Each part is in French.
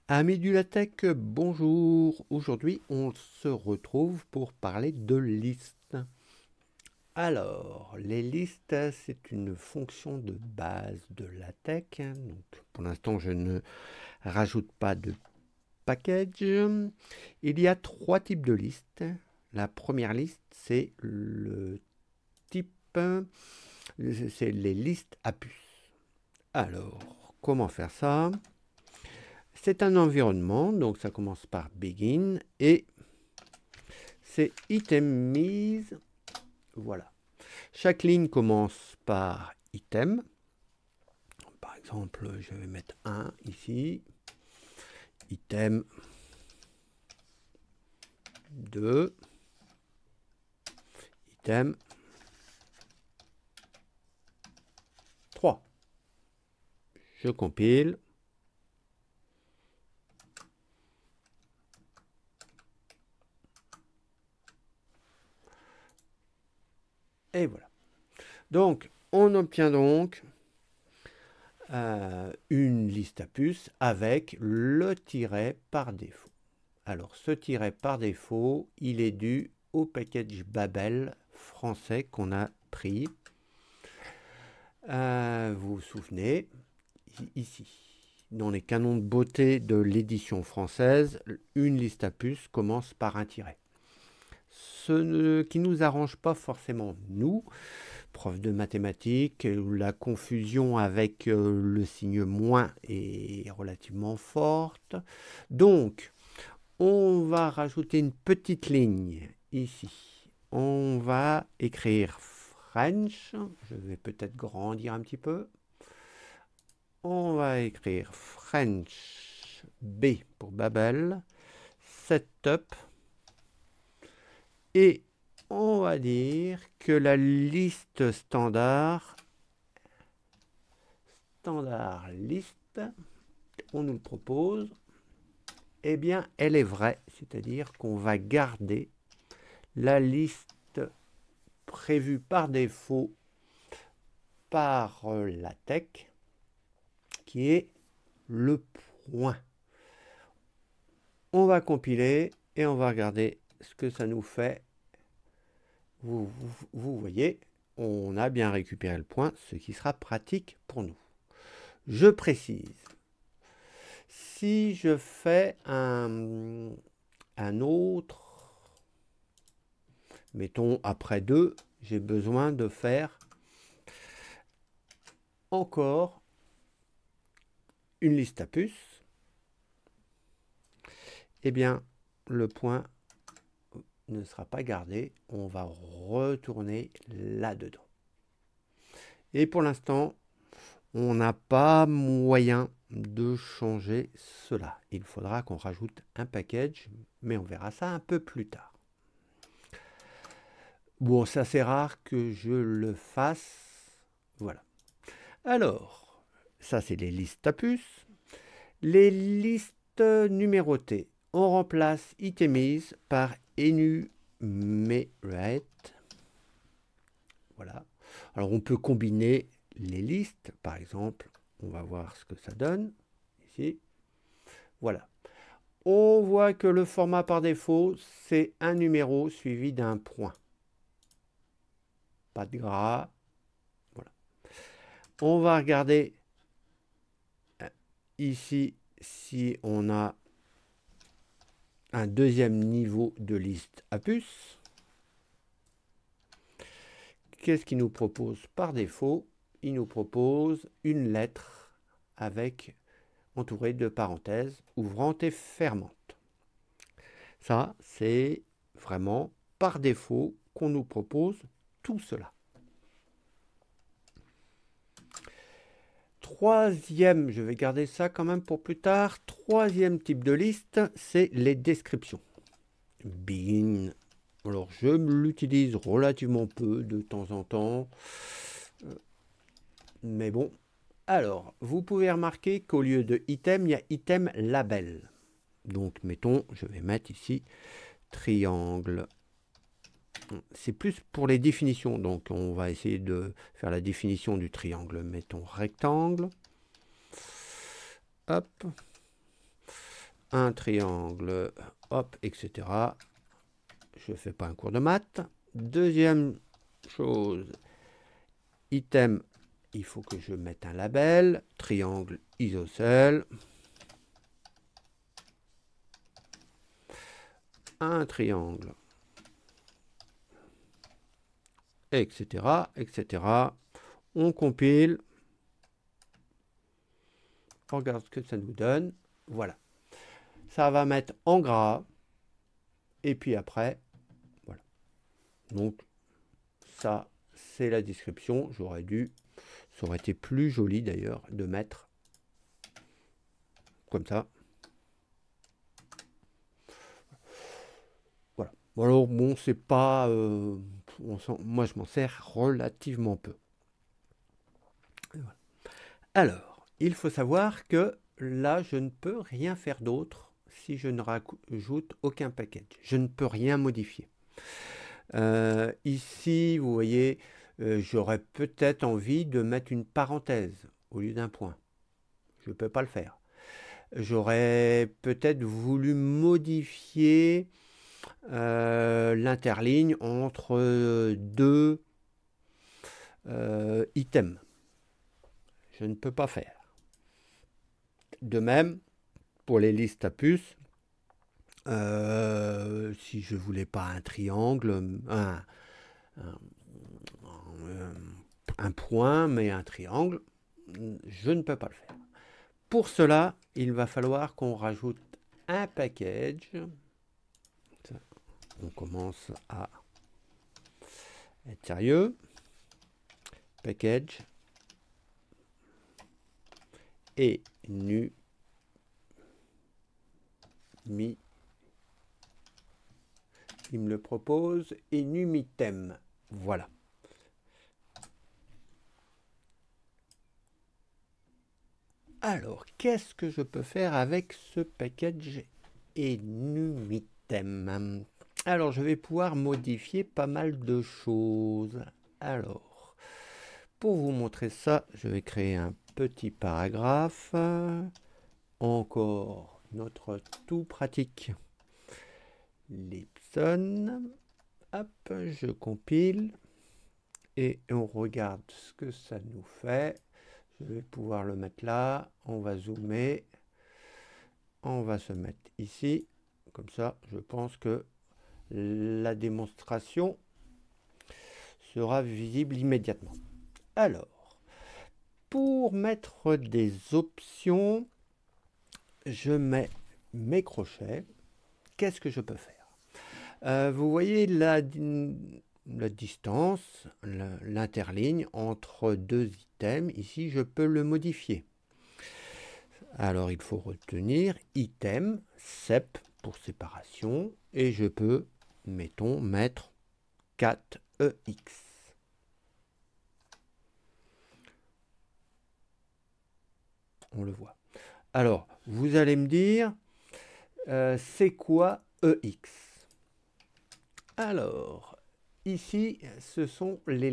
Amis du LaTeX, bonjour. Aujourd'hui, on se retrouve pour parler de listes. Alors, les listes, c'est une fonction de base de LaTeX. Donc, pour l'instant, je ne rajoute pas de package. Il y a trois types de listes. La première liste, c'est le type, c'est les listes à puces. Alors, comment faire ça? C'est un environnement, donc ça commence par begin et c'est itemize. Voilà. Chaque ligne commence par item. Par exemple, je vais mettre 1 ici. Item 2. Item 3. Je compile. Et voilà. Donc, on obtient donc une liste à puces avec le tiret par défaut. Alors, ce tiret par défaut, il est dû au package Babel français qu'on a pris. Vous vous souvenez, ici, dans les canons de beauté de l'édition française, une liste à puces commence par un tiret. Ce qui ne nous arrange pas forcément, nous, profs de mathématiques, où la confusion avec le signe moins est relativement forte. Donc, on va rajouter une petite ligne ici. On va écrire French. Je vais peut-être grandir un petit peu. On va écrire French B pour Babel. Setup. Et on va dire que la liste standard liste, on nous le propose, eh bien, elle est vraie. C'est-à-dire qu'on va garder la liste prévue par défaut par LaTeX, qui est le point. On va compiler et on va regarder ce que ça nous fait. Vous voyez, on a bien récupéré le point, ce qui sera pratique pour nous. Je précise, si je fais un autre, mettons après 2, j'ai besoin de faire encore une liste à puces, eh bien, le point ne sera pas gardé. On va retourner là-dedans. Et pour l'instant, on n'a pas moyen de changer cela. Il faudra qu'on rajoute un package, mais on verra ça un peu plus tard. Bon, ça c'est rare que je le fasse. Voilà. Alors, ça c'est les listes à puces. Les listes numérotées. On remplace itemize par enumerate. Voilà. Alors on peut combiner les listes. Par exemple, on va voir ce que ça donne. Ici. Voilà. On voit que le format par défaut, c'est un numéro suivi d'un point. Pas de gras. Voilà. On va regarder ici si on a un deuxième niveau de liste à puces. Qu'est-ce qu'il nous propose par défaut? Il nous propose une lettre avec entourée de parenthèses ouvrantes et fermantes. Ça, c'est vraiment par défaut qu'on nous propose tout cela. Troisième, je vais garder ça quand même pour plus tard. Troisième type de liste, c'est les descriptions. Begin. Alors, je l'utilise relativement peu de temps en temps. Mais bon. Alors, vous pouvez remarquer qu'au lieu de item, il y a item label. Donc, mettons, je vais mettre ici triangle. C'est plus pour les définitions. Donc, on va essayer de faire la définition du triangle. Mettons rectangle. Hop. un triangle, hop, etc. Je ne fais pas un cours de maths. Deuxième chose, item, il faut que je mette un label, triangle isocèle, un triangle, etc., etc. On compile, on regarde ce que ça nous donne, voilà. Ça va mettre en gras, et puis après, voilà. Donc, ça, c'est la description. J'aurais dû, ça aurait été plus joli d'ailleurs de mettre comme ça. Voilà. Alors bon, c'est pas, moi je m'en sers relativement peu. Voilà. Alors, il faut savoir que là, je ne peux rien faire d'autre si je ne rajoute aucun package. Je ne peux rien modifier. Ici, vous voyez, j'aurais peut-être envie de mettre une parenthèse au lieu d'un point. Je ne peux pas le faire. J'aurais peut-être voulu modifier l'interligne entre deux items. Je ne peux pas faire. De même, pour les listes à puces, si je voulais pas un triangle, un point, mais un triangle, je ne peux pas le faire. Pour cela, il va falloir qu'on rajoute un package. On commence à être sérieux. Package et nu mi. Il me le propose et numitem. Voilà. Alors, qu'est-ce que je peux faire avec ce package enumitem? Alors, je vais pouvoir modifier pas mal de choses. Alors, pour vous montrer ça, je vais créer un petit paragraphe. Encore notre tout pratique Lipson. Hop, je compile et on regarde ce que ça nous fait. Je vais pouvoir le mettre là, on va zoomer, on va se mettre ici, comme ça je pense que la démonstration sera visible immédiatement. Alors, pour mettre des options, je mets mes crochets. Qu'est-ce que je peux faire? Vous voyez la distance, l'interligne entre deux items, ici je peux le modifier. Alors il faut retenir item, sep pour séparation, et je peux, mettons, mettre 4EX. On le voit. Alors, vous allez me dire, c'est quoi EX? Alors, ici, ce sont les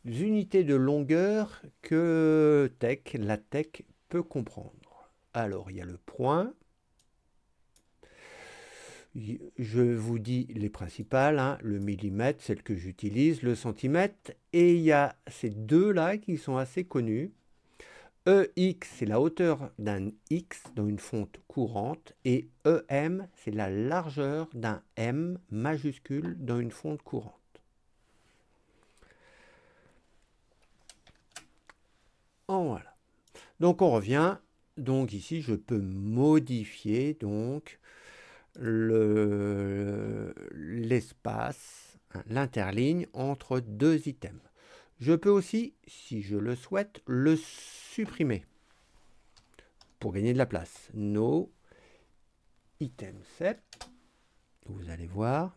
unités de longueur que la tech peut comprendre. Alors, il y a le point. Je vous dis les principales, hein, le millimètre, celle que j'utilise, le centimètre. Et il y a ces deux-là qui sont assez connus. EX, c'est la hauteur d'un X dans une fonte courante. Et EM, c'est la largeur d'un M majuscule dans une fonte courante. Voilà. Donc on revient. Donc ici, je peux modifier donc l'espace, l'interligne entre deux items. Je peux aussi, si je le souhaite, le supprimer pour gagner de la place. No item set, vous allez voir.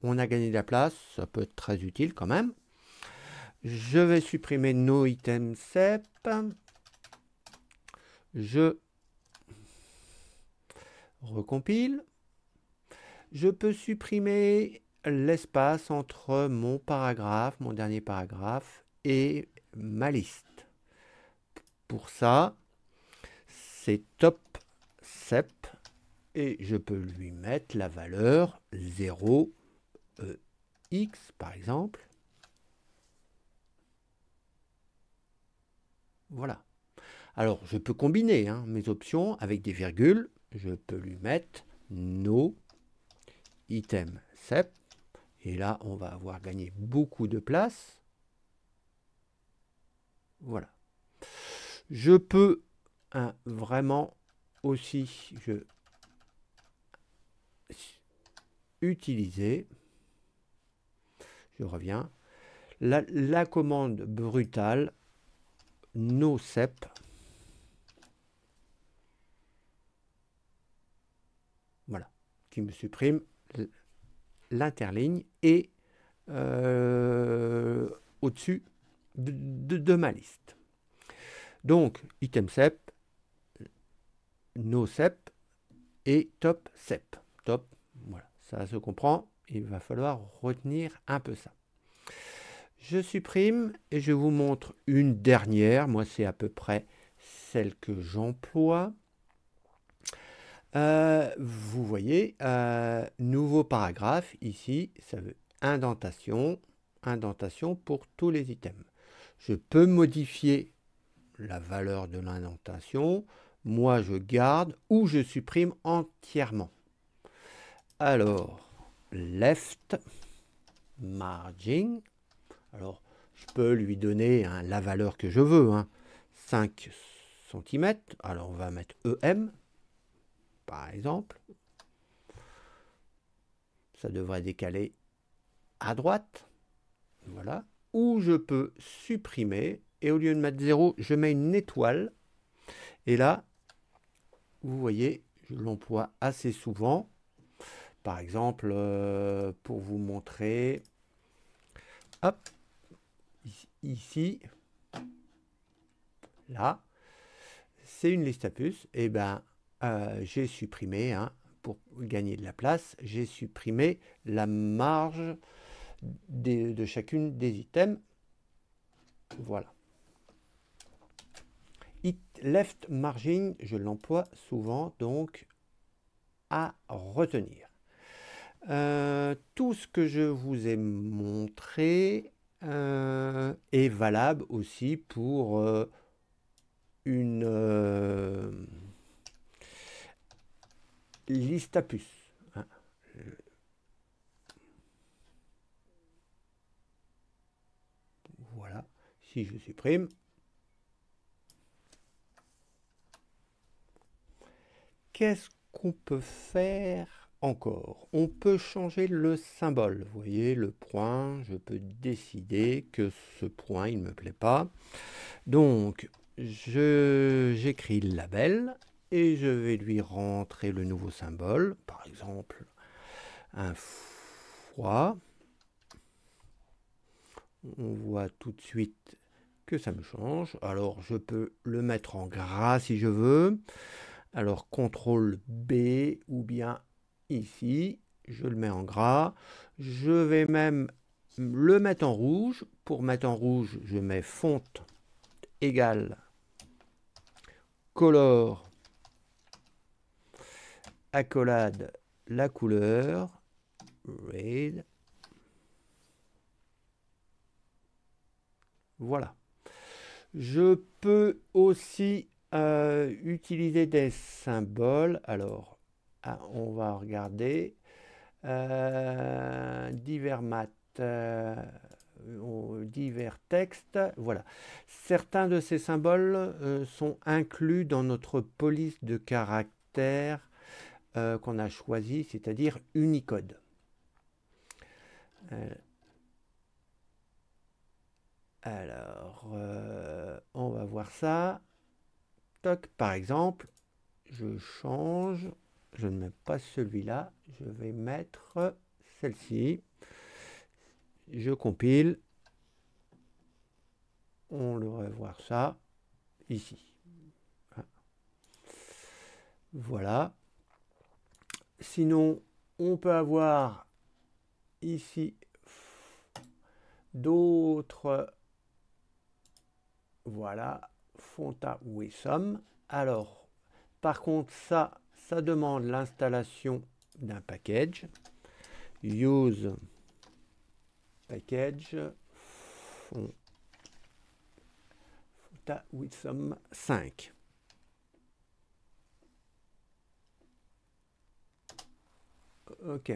On a gagné de la place, ça peut être très utile quand même. Je vais supprimer no item sep. Je recompile. Je peux supprimer l'espace entre mon paragraphe, mon dernier paragraphe, et ma liste. pour ça, c'est top sep et je peux lui mettre la valeur 0 x par exemple. Voilà. Alors, je peux combiner mes options avec des virgules. Je peux lui mettre no item sep. Et là, on va avoir gagné beaucoup de place. Voilà. Je peux vraiment aussi utiliser, je reviens, la commande brutale no sep. Voilà, qui me supprime l'interligne et au-dessus de ma liste. Donc, item sep, no sep et top sep. Top, voilà, ça se comprend. Il va falloir retenir un peu ça. Je supprime et je vous montre une dernière. Moi, c'est à peu près celle que j'emploie. Vous voyez, nouveau paragraphe ici, ça veut indentation pour tous les items. Je peux modifier la valeur de l'indentation. Moi, je garde ou je supprime entièrement. Alors, left margin. Alors, je peux lui donner la valeur que je veux. 5 cm. Alors, on va mettre EM, par exemple. Ça devrait décaler à droite. Voilà. Ou je peux supprimer. Et au lieu de mettre 0, je mets une étoile. Et là, vous voyez, je l'emploie assez souvent. Par exemple, pour vous montrer, hop, ici, là, c'est une liste à puces. Et ben, j'ai supprimé, pour gagner de la place, j'ai supprimé la marge de chacune des items. Voilà. Left margin, je l'emploie souvent, donc à retenir. Tout ce que je vous ai montré est valable aussi pour une liste à puces. Voilà, si je supprime. Qu'est-ce qu'on peut faire encore? On peut changer le symbole. Vous voyez, le point, je peux décider que ce point, il ne me plaît pas. Donc, j'écris label et je vais lui rentrer le nouveau symbole. Par exemple, un fois. On voit tout de suite que ça me change. Alors, je peux le mettre en gras si je veux. Alors, CTRL B ou bien ici, je le mets en gras. Je vais même le mettre en rouge. Pour mettre en rouge, je mets font égale color accolade la couleur red. Voilà. Je peux aussi utiliser des symboles. Alors, on va regarder. Divers maths, divers textes. Voilà. Certains de ces symboles sont inclus dans notre police de caractères qu'on a choisi, c'est-à-dire Unicode. Alors, on va voir ça. Toc, par exemple, je change, je ne mets pas celui-là, je vais mettre celle-ci. Je compile. On devrait voir ça ici. Voilà. Sinon, on peut avoir ici d'autres, voilà, Fonta Wisdom. Alors, par contre, ça demande l'installation d'un package. Use package Fonta Wisdom 5. Ok.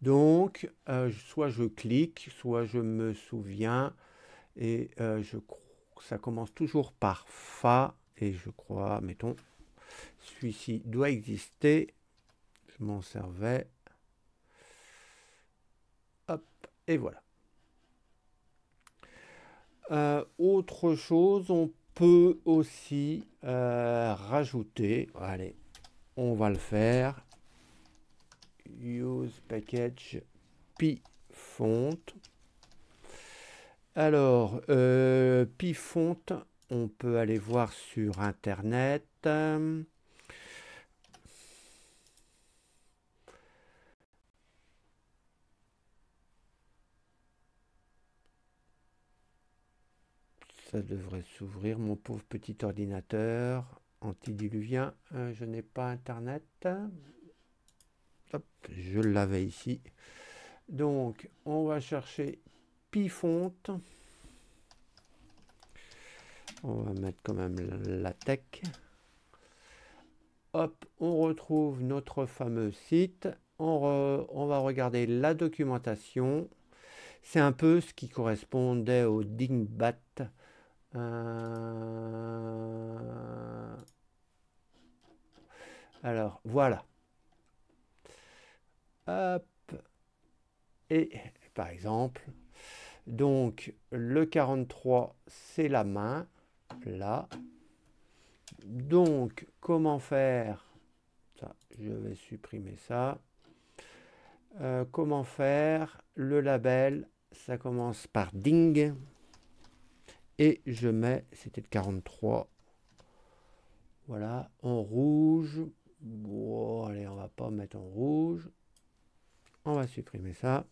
Donc, soit je clique, soit je me souviens. Et ça commence toujours par Fa. Et je crois, mettons, celui-ci doit exister. Je m'en servais. Hop, et voilà. Autre chose, on peut aussi rajouter. Allez, on va le faire. Use package pfont. Alors, pfont, on peut aller voir sur Internet. Ça devrait s'ouvrir, mon pauvre petit ordinateur antidiluvien. Je n'ai pas Internet. Hop, je l'avais ici. Donc, on va chercher pfont. On va mettre quand même la tech. Hop, on retrouve notre fameux site. On va regarder la documentation. C'est un peu ce qui correspondait au Dingbat. Alors, voilà. Hop. Et par exemple, donc le 43, c'est la main, là. Donc, comment faire? Ça, je vais supprimer ça. Comment faire? Le label, ça commence par ding. Et je mets, c'était le 43. Voilà, en rouge. Bon, allez, on va pas mettre en rouge. On va supprimer ça.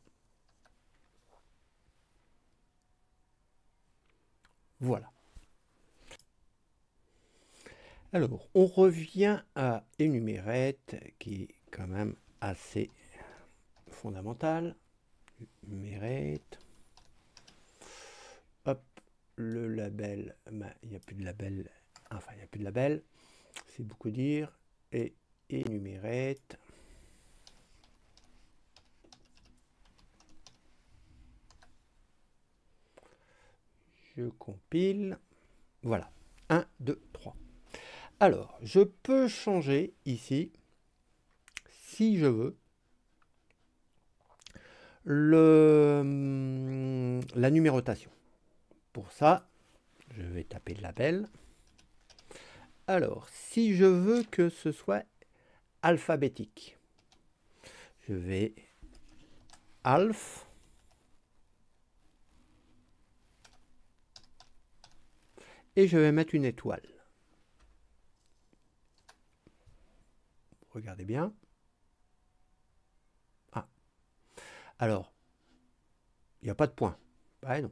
Voilà. Alors, on revient à Enumerate, qui est quand même assez fondamental. Enumerate. Hop, le label, il n'y a plus de label. Enfin, il n'y a plus de label. C'est beaucoup dire. Et Enumerate. Je compile. Voilà. 1, 2, 3. Alors, je peux changer ici, si je veux, la numérotation. Pour ça, je vais taper le label. Alors, si je veux que ce soit alphabétique, je vais alph. Et je vais mettre une étoile. Regardez bien. Ah. Alors, il n'y a pas de point. Ah non.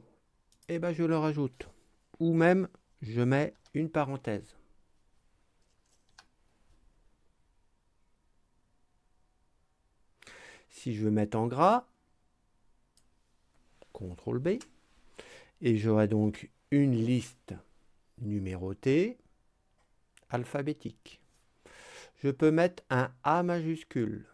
Eh bien, je le rajoute. Ou même, je mets une parenthèse. Si je veux mettre en gras, CTRL B, et j'aurai donc une liste numérotée alphabétique. Je peux mettre un A majuscule.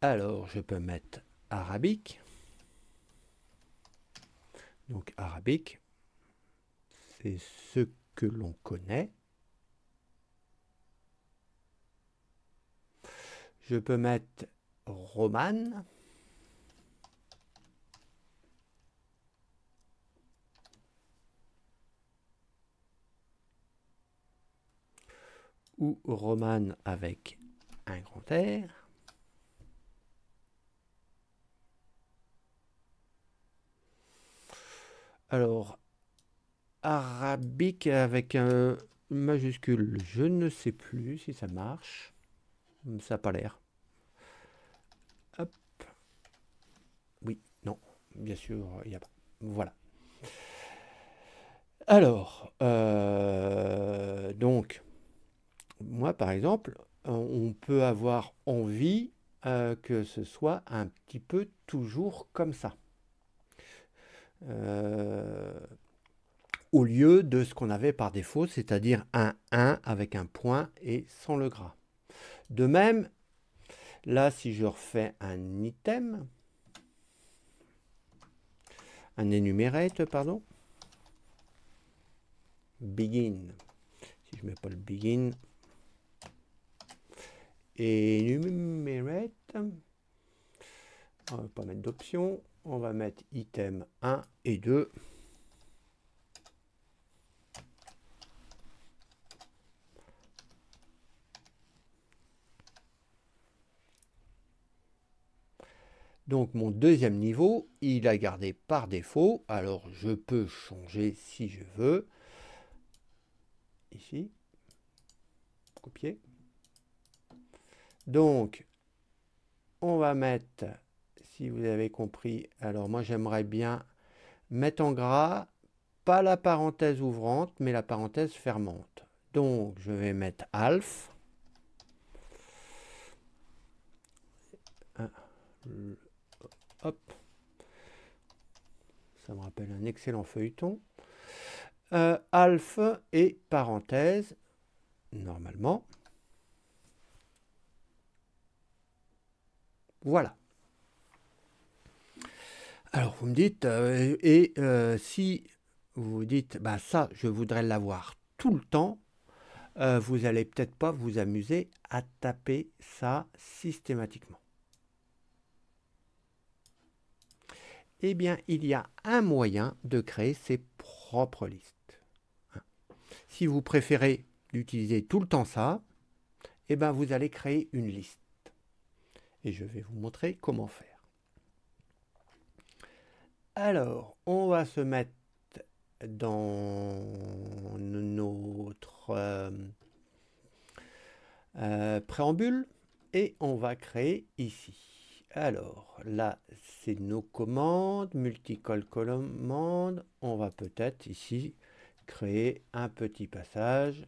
Alors, je peux mettre arabique. Donc, arabique, c'est ce que l'on connaît. Je peux mettre romane. Ou romane avec un grand R. Alors, arabique avec un majuscule, je ne sais plus si ça marche. Ça n'a pas l'air. Hop. Oui, non, bien sûr, il n'y a pas. Voilà. Alors, donc, moi, par exemple, on peut avoir envie que ce soit un petit peu toujours comme ça. Au lieu de ce qu'on avait par défaut, c'est-à-dire un 1 avec un point et sans le gras. De même, là, si je refais un item, un enumerate, pardon, begin, si je ne mets pas le begin, enumerate, on ne va pas mettre d'option, on va mettre item 1 et 2. Donc mon deuxième niveau, il a gardé par défaut. Alors je peux changer si je veux. Ici, copier. Donc on va mettre, si vous avez compris, alors moi j'aimerais bien mettre en gras, pas la parenthèse ouvrante, mais la parenthèse fermante. Donc je vais mettre alf. Hop. Ça me rappelle un excellent feuilleton. Alf et parenthèse, normalement. Voilà. Alors vous me dites, si vous dites, bah ça, je voudrais l'avoir tout le temps, vous n'allez peut-être pas vous amuser à taper ça systématiquement. Eh bien, il y a un moyen de créer ses propres listes. Si vous préférez d'utiliser tout le temps ça, eh bien, vous allez créer une liste. Et je vais vous montrer comment faire. Alors, on va se mettre dans notre préambule et on va créer ici. Alors là, c'est nos commandes, multicol commande. On va peut-être ici créer un petit passage.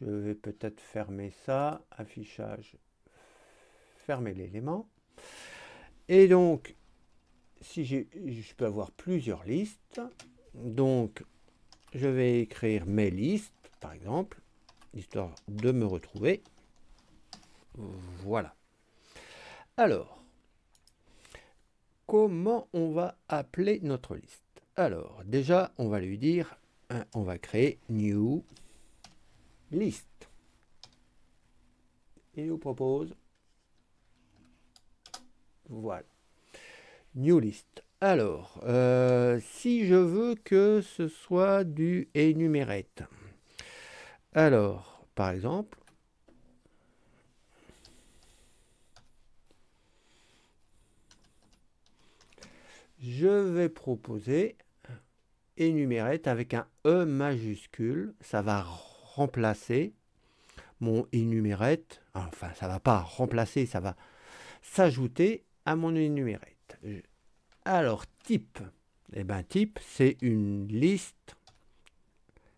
Je vais peut-être fermer ça, affichage, fermer l'élément. Et donc, si je peux avoir plusieurs listes, donc je vais écrire mes listes, par exemple, histoire de me retrouver. Voilà. Alors, comment on va appeler notre liste? Alors, déjà, on va lui dire, on va créer new list. Il nous propose, voilà, new list. Alors, si je veux que ce soit du enumerate, alors, par exemple, je vais proposer enumerate avec un E majuscule. Ça va remplacer mon enumerate. Enfin, ça va pas remplacer, ça va s'ajouter à mon enumerate. Alors, type. Eh bien, type, c'est une liste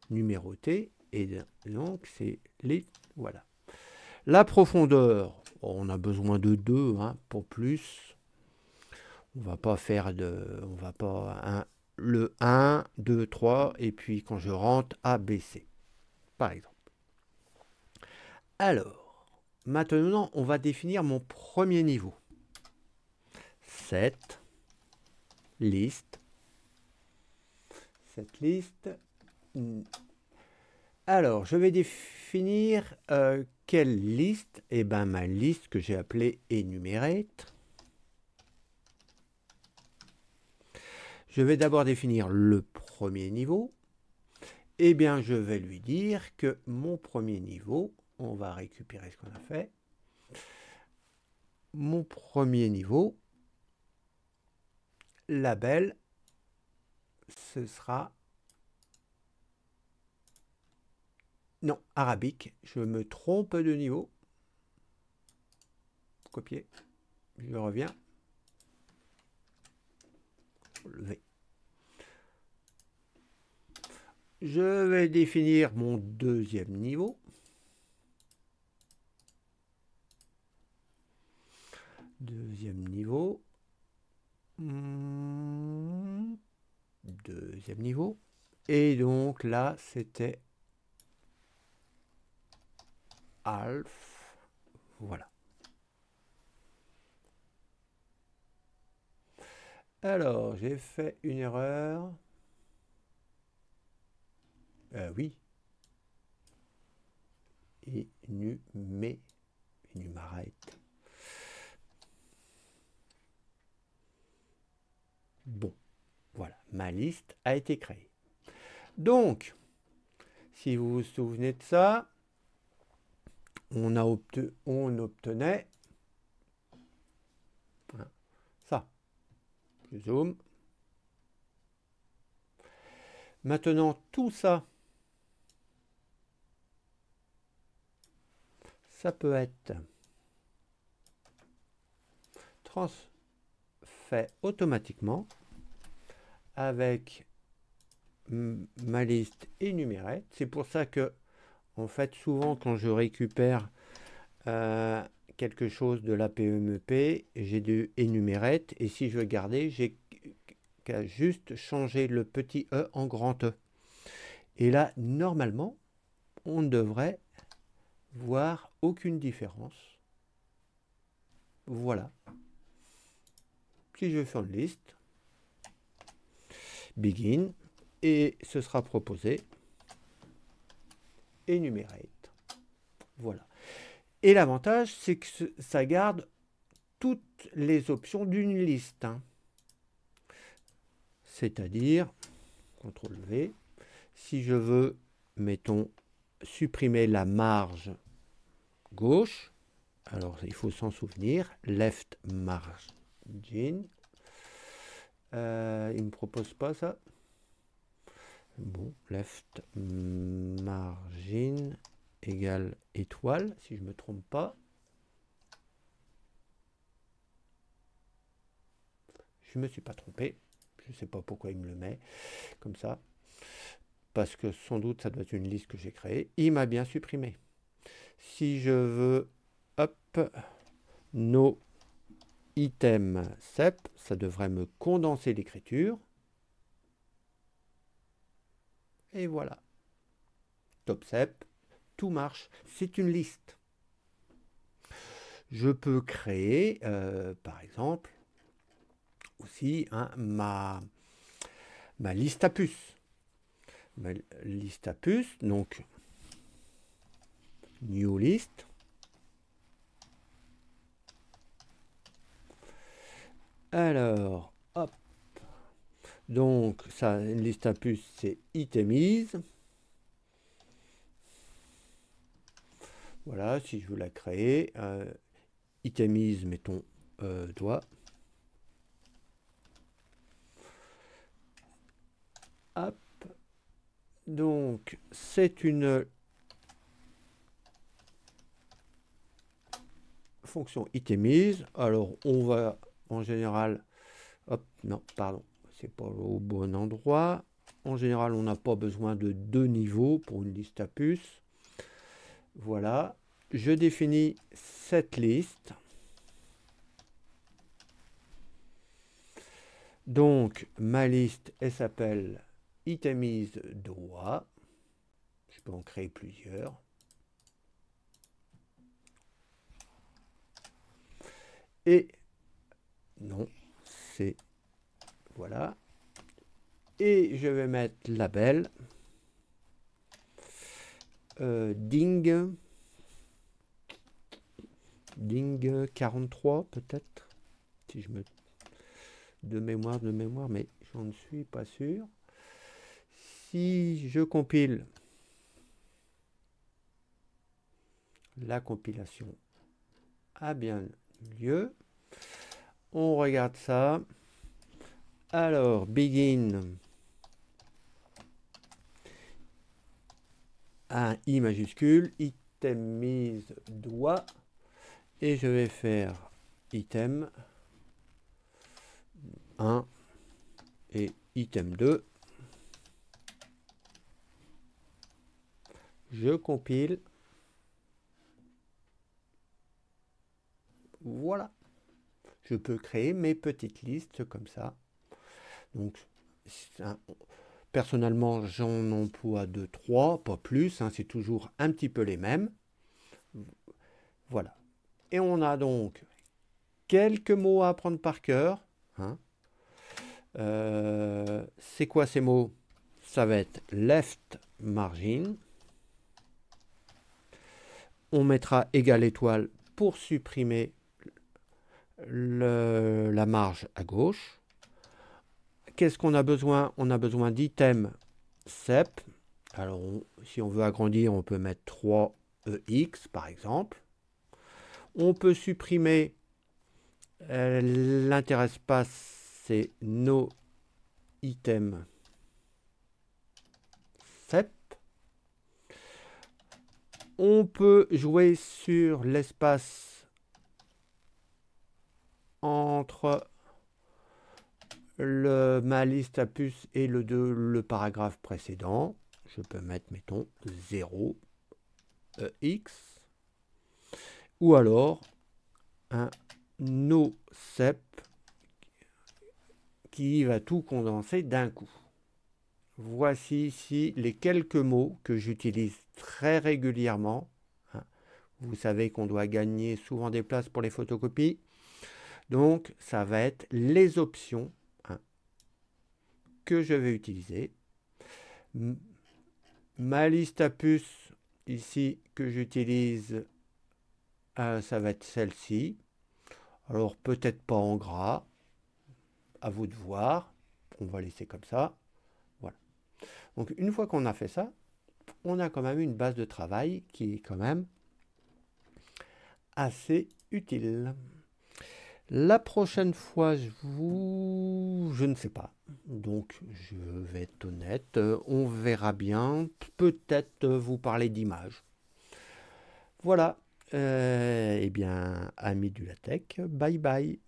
numérotée. Et donc, c'est les... Voilà. La profondeur, on a besoin de 2 hein, pour plus. On va pas faire de... On va pas... le 1, 2, 3, et puis quand je rentre, A, B, C, par exemple. Alors, maintenant, on va définir mon premier niveau. Set liste. Cette liste. Alors, je vais définir quelle liste? Eh bien, ma liste que j'ai appelée enumerate. Je vais d'abord définir le premier niveau. Eh bien, je vais lui dire que mon premier niveau, on va récupérer ce qu'on a fait. Mon premier niveau, label, ce sera Non, arabique. Je me trompe de niveau. Copier. Je reviens. V. Je vais définir mon deuxième niveau. Deuxième niveau. Deuxième niveau. Et donc là, c'était half. Voilà. Alors, j'ai fait une erreur. Oui. Enumerate. Bon, voilà, ma liste a été créée. Donc, si vous vous souvenez de ça, on obtenait ça. Je zoome. Maintenant, tout ça, ça peut être fait automatiquement avec ma liste énumérée. C'est pour ça que, en fait, souvent quand je récupère quelque chose de la PMEP, j'ai du énumérate, et si je veux garder, j'ai qu'à juste changer le petit E en grand E. Et là, normalement, on ne devrait voir aucune différence. Voilà. Si je fais une liste, begin, et ce sera proposé enumerate. Voilà. Et l'avantage, c'est que ça garde toutes les options d'une liste. Hein. C'est-à-dire, CTRL V, si je veux, mettons, supprimer la marge gauche, alors il faut s'en souvenir, left margin, il ne me propose pas ça. Bon, left margin égale étoile, si je ne me trompe pas. Je ne me suis pas trompé. Je ne sais pas pourquoi il me le met comme ça. Parce que sans doute, ça doit être une liste que j'ai créée. Il m'a bien supprimé. Si je veux, hop, no item sep, ça devrait me condenser l'écriture. Et voilà. Top sep, tout marche. C'est une liste. Je peux créer, par exemple, aussi ma liste à puces. Ma liste à puces, donc new list. Alors, hop. Donc, ça, une liste à puces, c'est itemise. Voilà, si je veux la créer, itemise, mettons doigt. Hop. Donc, c'est une fonction itemise. Alors, on va en général, hop, non, pardon, c'est pas au bon endroit. En général, on n'a pas besoin de 2 niveaux pour une liste à puces. Voilà, je définis cette liste. Donc, ma liste, elle s'appelle itemise doigt. Je peux en créer plusieurs. Et non, c'est voilà. Et je vais mettre label ding 43 peut-être, si je me de mémoire, mais j'en ne suis pas sûr. Si je compile, la compilation a bien lieu. On regarde ça. Alors, begin. un I majuscule, item mise doigt, et je vais faire item 1 et item 2. Je compile. Voilà. Je peux créer mes petites listes comme ça. Donc, personnellement, j'en emploie 2, 3, pas plus. Hein, c'est toujours un petit peu les mêmes. Voilà. Et on a donc quelques mots à apprendre par cœur. Hein. C'est quoi ces mots? Ça va être left margin. On mettra égal étoile pour supprimer la marge à gauche. Qu'est-ce qu'on a besoin? On a besoin d'item sep. Alors, si on veut agrandir, on peut mettre 3EX par exemple. On peut supprimer l'interespace, c'est no item sep. On peut jouer sur l'espace entre ma liste à puce et le paragraphe précédent. Je peux mettre, mettons, 0 x, ou alors un no sep qui va tout condenser d'un coup. Voici ici les quelques mots que j'utilise très régulièrement. Vous savez qu'on doit gagner souvent des places pour les photocopies. Donc, ça va être les options que je vais utiliser. Ma liste à puce ici que j'utilise, ça va être celle-ci. Alors, peut-être pas en gras. À vous de voir. On va laisser comme ça. Voilà. Donc, une fois qu'on a fait ça, on a quand même une base de travail qui est quand même assez utile. La prochaine fois, je ne sais pas. Donc, je vais être honnête. On verra bien. Peut-être vous parler d'images. Voilà. Eh bien, amis du LaTeX, bye bye.